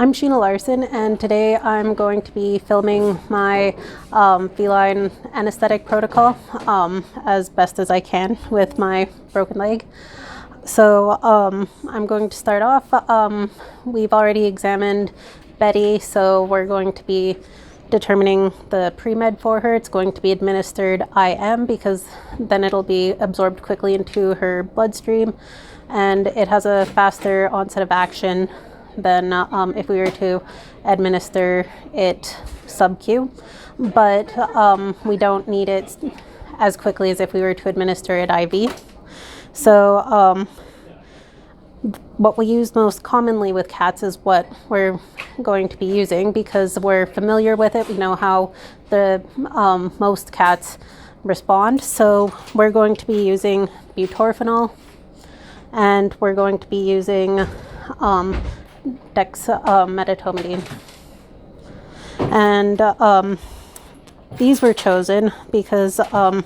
I'm Sheena Larson, and today I'm going to be filming my feline anesthetic protocol as best as I can with my broken leg. So I'm going to start off. We've already examined Betty, so we're going to be determining the pre-med for her. It's going to be administered IM because then it'll be absorbed quickly into her bloodstream, and it has a faster onset of action than if we were to administer it sub-Q, but we don't need it as quickly as if we were to administer it IV. So what we use most commonly with cats is what we're going to be using because we're familiar with it. We know how the most cats respond. So we're going to be using butorphanol, and we're going to be using dexmedetomidine. And these were chosen because the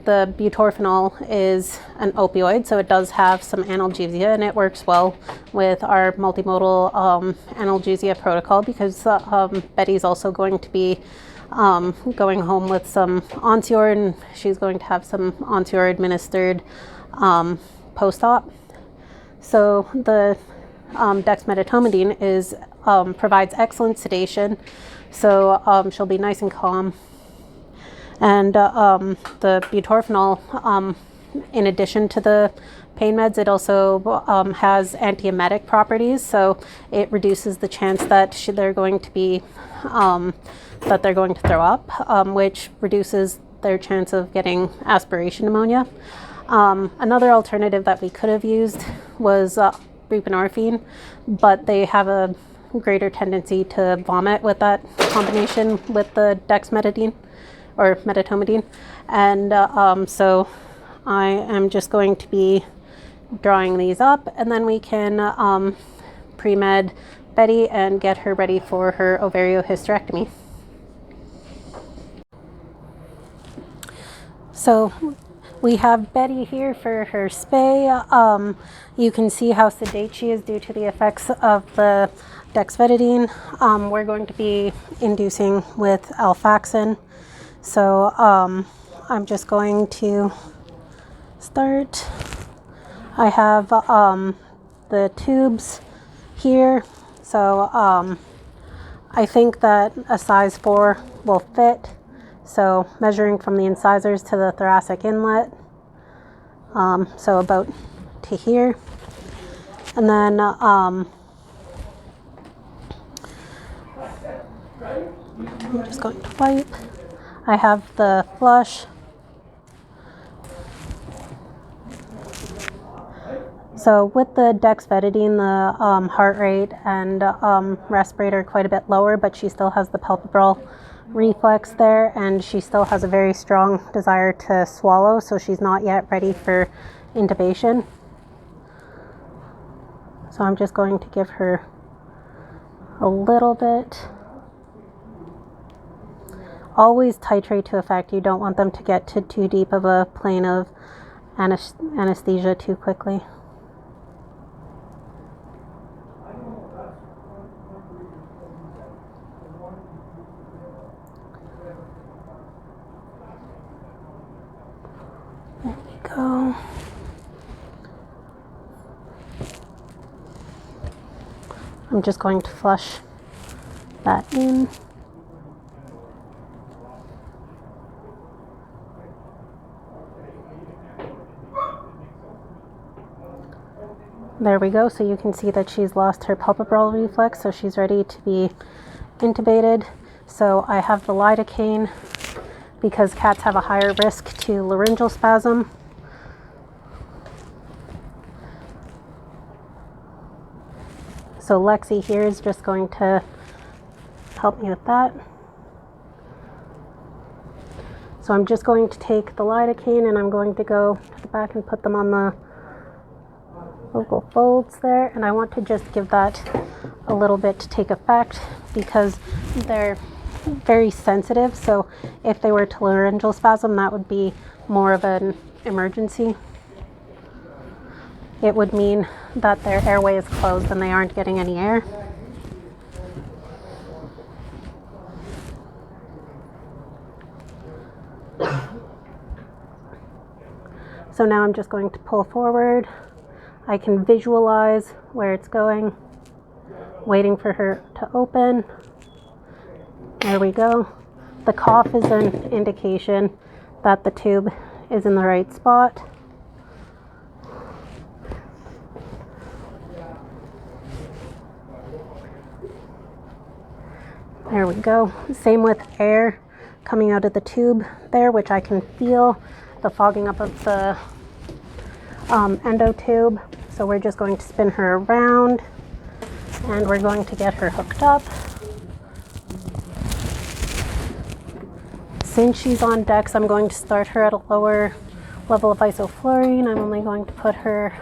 butorphanol is an opioid, so it does have some analgesia, and it works well with our multimodal analgesia protocol because Betty's also going to be going home with some Onsior, and she's going to have some Onsior administered post-op. So the dexmedetomidine is provides excellent sedation, so she'll be nice and calm. And the butorphanol, in addition to the pain meds, it also has antiemetic properties, so it reduces the chance that they're going to be that they're going to throw up, which reduces their chance of getting aspiration pneumonia. Another alternative that we could have used was buprenorphine, but they have a greater tendency to vomit with that combination with the dexmedetomidine or medetomidine, and so I am just going to be drawing these up, and then we can pre-med Betty and get her ready for her ovariohysterectomy. So we have Betty here for her spay. You can see how sedate she is due to the effects of the dexmedetomidine. We're going to be inducing with alfaxin. So I'm just going to start. I have the tubes here. So I think that a size 4 will fit. So measuring from the incisors to the thoracic inlet, so about to here. And then I'm just going to wipe. I have the flush. So with the dexmedetomidine, the heart rate and respirate are quite a bit lower, but she still has the palpebral reflex there, and she still has a very strong desire to swallow, so she's not yet ready for intubation. So I'm just going to give her a little bit. Always titrate to effect. You don't want them to get to too deep of a plane of anesthesia too quickly. There we go. I'm just going to flush that in. There we go. So you can see that she's lost her palpebral reflex, so she's ready to be intubated. So I have the lidocaine because cats have a higher risk to laryngeal spasm. So Lexi here is just going to help me with that. So I'm just going to take the lidocaine and I'm going to go to the back and put them on the local folds there, and I want to just give that a little bit to take effect because they're very sensitive, so if they were to laryngeal spasm, that would be more of an emergency. It would mean that their airway is closed and they aren't getting any air. So now I'm just going to pull forward. I can visualize where it's going, waiting for her to open. There we go. The cough is an indication that the tube is in the right spot. There we go. Same with air coming out of the tube there, which I can feel the fogging up of the endo tube. So we're just going to spin her around and we're going to get her hooked up. Since she's on DEX, I'm going to start her at a lower level of isoflurane. I'm only going to put her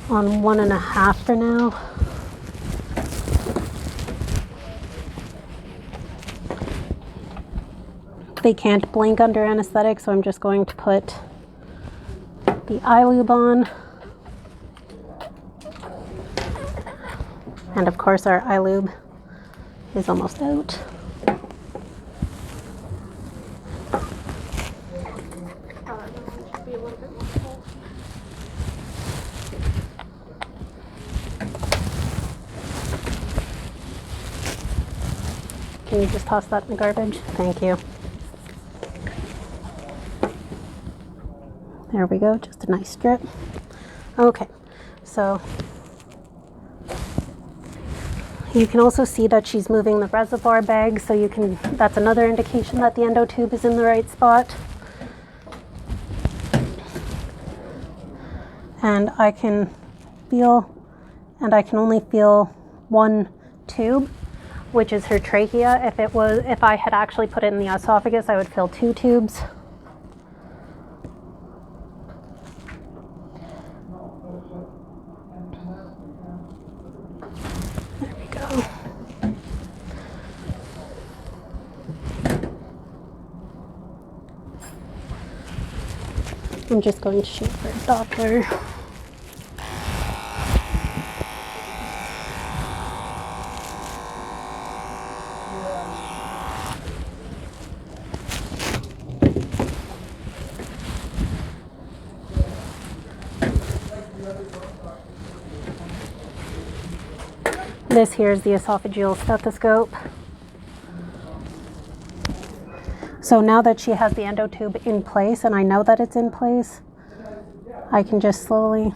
on 1.5 for now. They can't blink under anesthetic, so I'm just going to put the iLube on. And of course our iLube is almost out. Can you just toss that in the garbage? Thank you. There we go, just a nice strip. Okay, so you can also see that she's moving the reservoir bag, so you can, that's another indication that the endo tube is in the right spot. And I can feel, and I can only feel one tube, which is her trachea. If I had actually put it in the esophagus, I would feel 2 tubes. I'm just going to shoot for a Doppler. This here is the esophageal stethoscope. So now that she has the endo tube in place, and I know that it's in place, I can just slowly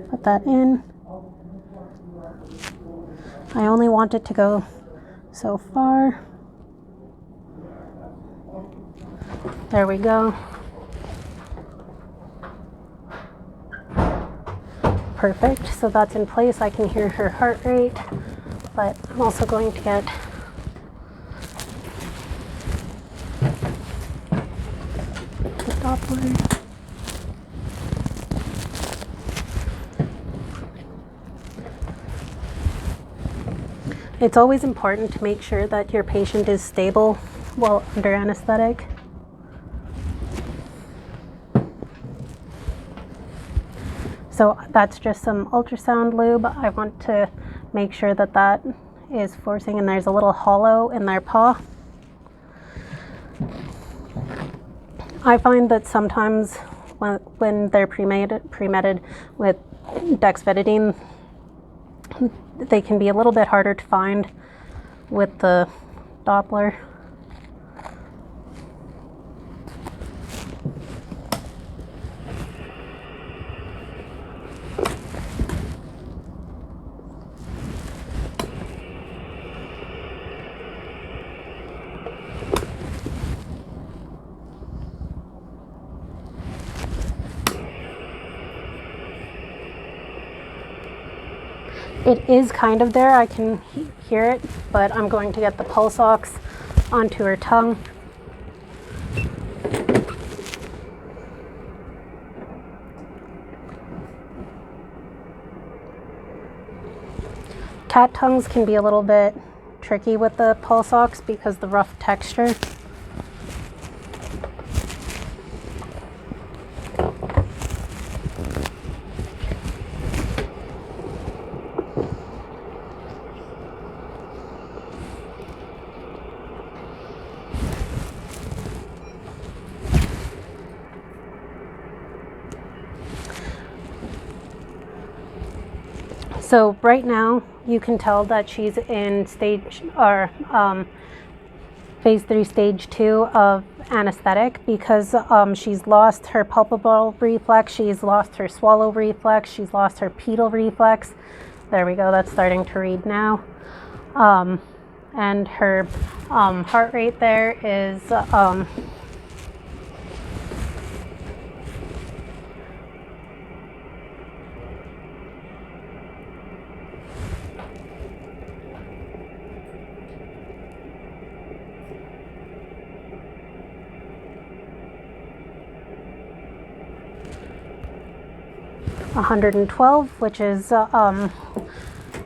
put that in. I only want it to go so far. There we go. Perfect. So that's in place. I can hear her heart rate, but I'm also going to get the Doppler. It's always important to make sure that your patient is stable while under anesthetic. So that's just some ultrasound lube. I want to make sure that that is forcing, and there's a little hollow in their paw. I find that sometimes when they're pre-medded with dexvedidine, they can be a little bit harder to find with the Doppler. It is kind of there, I can hear it, but I'm going to get the pulse ox onto her tongue. Cat tongues can be a little bit tricky with the pulse ox because the rough texture. So right now you can tell that she's in phase 3 stage 2 of anesthetic, because she's lost her palpebral reflex, she's lost her swallow reflex, she's lost her pedal reflex. There we go, that's starting to read now. And her heart rate there is 112, which is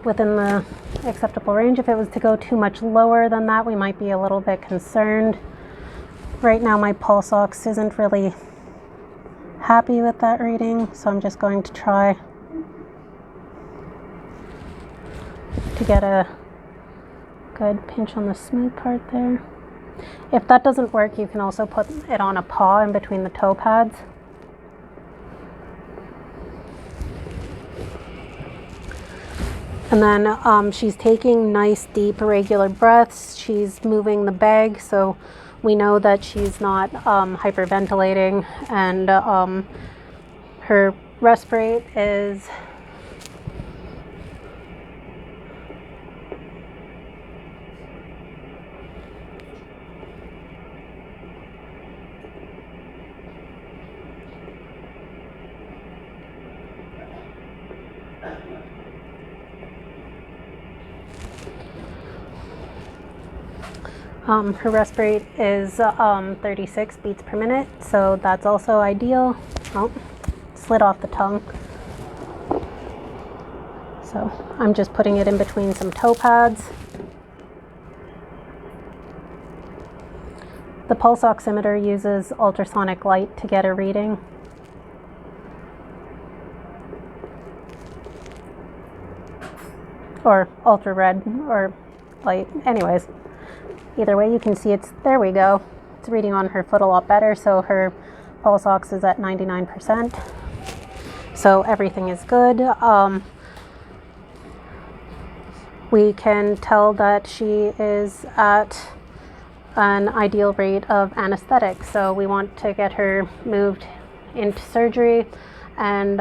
within the acceptable range. If it was to go too much lower than that, we might be a little bit concerned. Right now my pulse ox isn't really happy with that reading, so I'm just going to try to get a good pinch on the smooth part there. If that doesn't work, you can also put it on a paw in between the toe pads. And then she's taking nice, deep, regular breaths. She's moving the bag, so we know that she's not hyperventilating. And her resp rate is her resp rate is 36 beats per minute, so that's also ideal. Oh, slid off the tongue. So I'm just putting it in between some toe pads. The pulse oximeter uses ultrasonic light to get a reading. Or ultra red or light, anyways. Either way, you can see there we go. It's reading on her foot a lot better, so her pulse ox is at 99%. So everything is good. We can tell that she is at an ideal rate of anesthetic, so we want to get her moved into surgery, and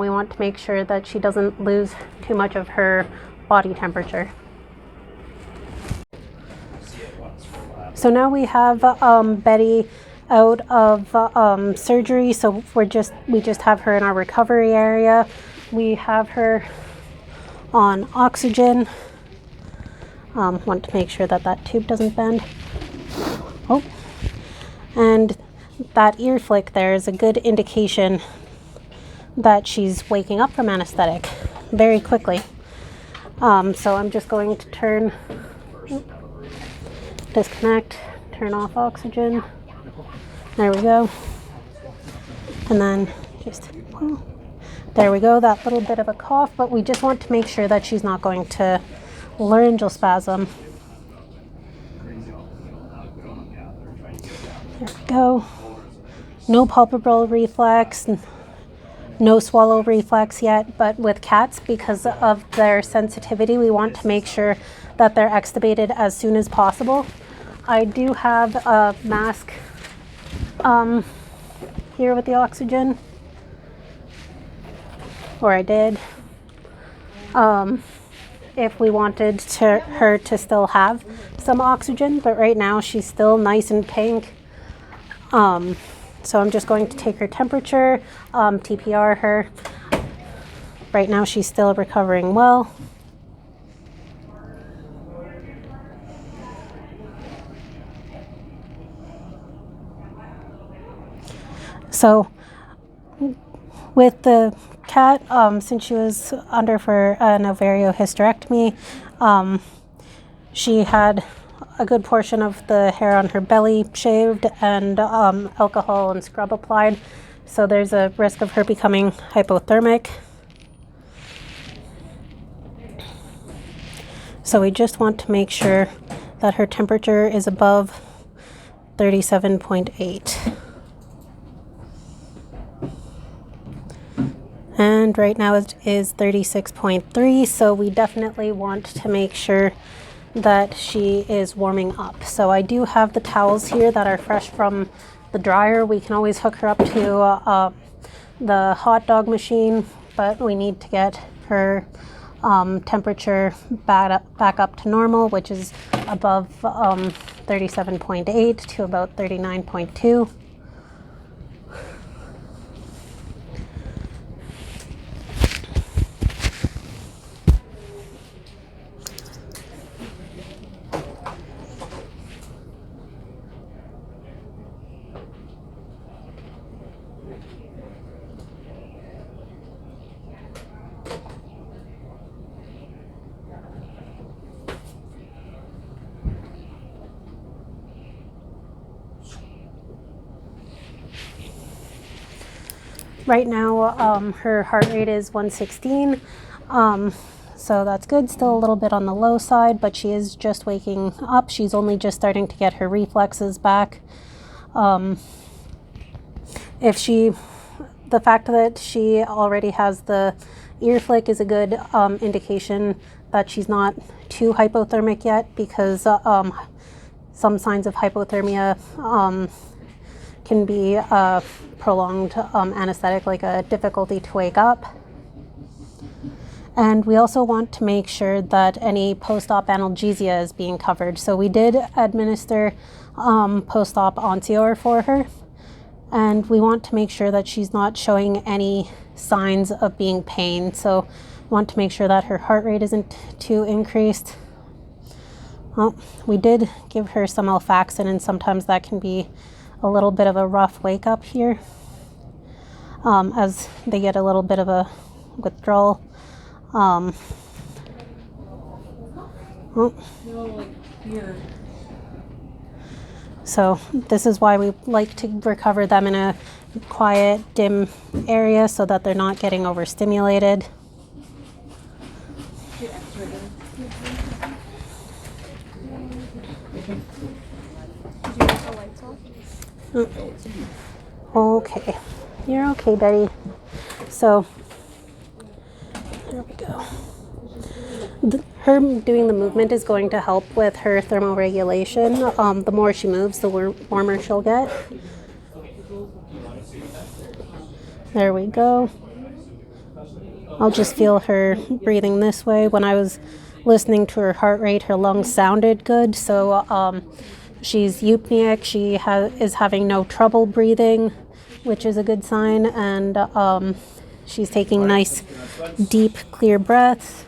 we want to make sure that she doesn't lose too much of her body temperature. So now we have Betty out of surgery, so we just have her in our recovery area. We have her on oxygen. Want to make sure that that tube doesn't bend. Oh, and that ear flick there is a good indication that she's waking up from anesthetic very quickly. So I'm just going to turn. Disconnect, turn off oxygen. There we go. And then just, there we go, that little bit of a cough, but we just want to make sure that she's not going to laryngeal spasm. There we go. No palpebral reflex, no swallow reflex yet, but with cats, because of their sensitivity, we want to make sure that they're extubated as soon as possible. I do have a mask here with the oxygen, or I did, if we wanted her to still have some oxygen, but right now she's still nice and pink. So I'm just going to take her temperature, TPR her. Right now she's still recovering well. So with the cat, since she was under for an ovariohysterectomy, she had a good portion of the hair on her belly shaved and alcohol and scrub applied. So there's a risk of her becoming hypothermic. So we just want to make sure that her temperature is above 37.8. And right now is 36.3, so we definitely want to make sure that she is warming up. So I do have the towels here that are fresh from the dryer. We can always hook her up to the hot dog machine, but we need to get her temperature back up to normal, which is above 37.8 to about 39.2. Right now, her heart rate is 116, so that's good. Still a little bit on the low side, but she is just waking up. She's only just starting to get her reflexes back. The fact that she already has the ear flick is a good indication that she's not too hypothermic yet, because some signs of hypothermia can be prolonged anesthetic, like a difficulty to wake up. And we also want to make sure that any post-op analgesia is being covered. So we did administer post-op Onsior for her, and we want to make sure that she's not showing any signs of being pain. So we want to make sure that her heart rate isn't too increased. Well, we did give her some Alfaxin, and sometimes that can be a little bit of a rough wake up here as they get a little bit of a withdrawal. So this is why we like to recover them in a quiet, dim area so that they're not getting overstimulated. Okay, you're okay, Betty. So there we go. Her doing the movement is going to help with her thermoregulation. The more she moves, the warmer she'll get. There we go. I'll just feel her breathing this way. When I was listening to her heart rate, her lungs sounded good. So she's eupneic. She is having no trouble breathing, which is a good sign. And she's taking nice, deep, clear breaths.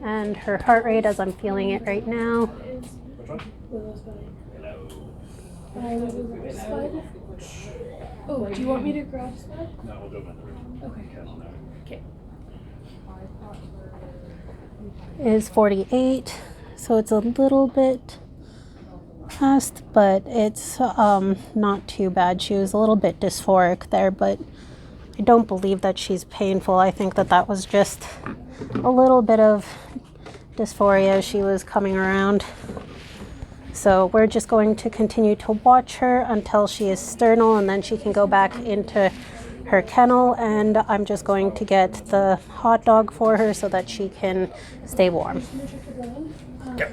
And her heart rate, as I'm feeling it right now. Oh, do you want me to grab Spud? No, we'll go in the room. Okay. Is 48, so it's a little bit past, but it's not too bad. She was a little bit dysphoric there, but I don't believe that she's painful. I think that was just a little bit of dysphoria. She was coming around. So we're just going to continue to watch her until she is sternal, and then she can go back into her kennel, and I'm just going to get the hot dog for her so that she can stay warm. Okay.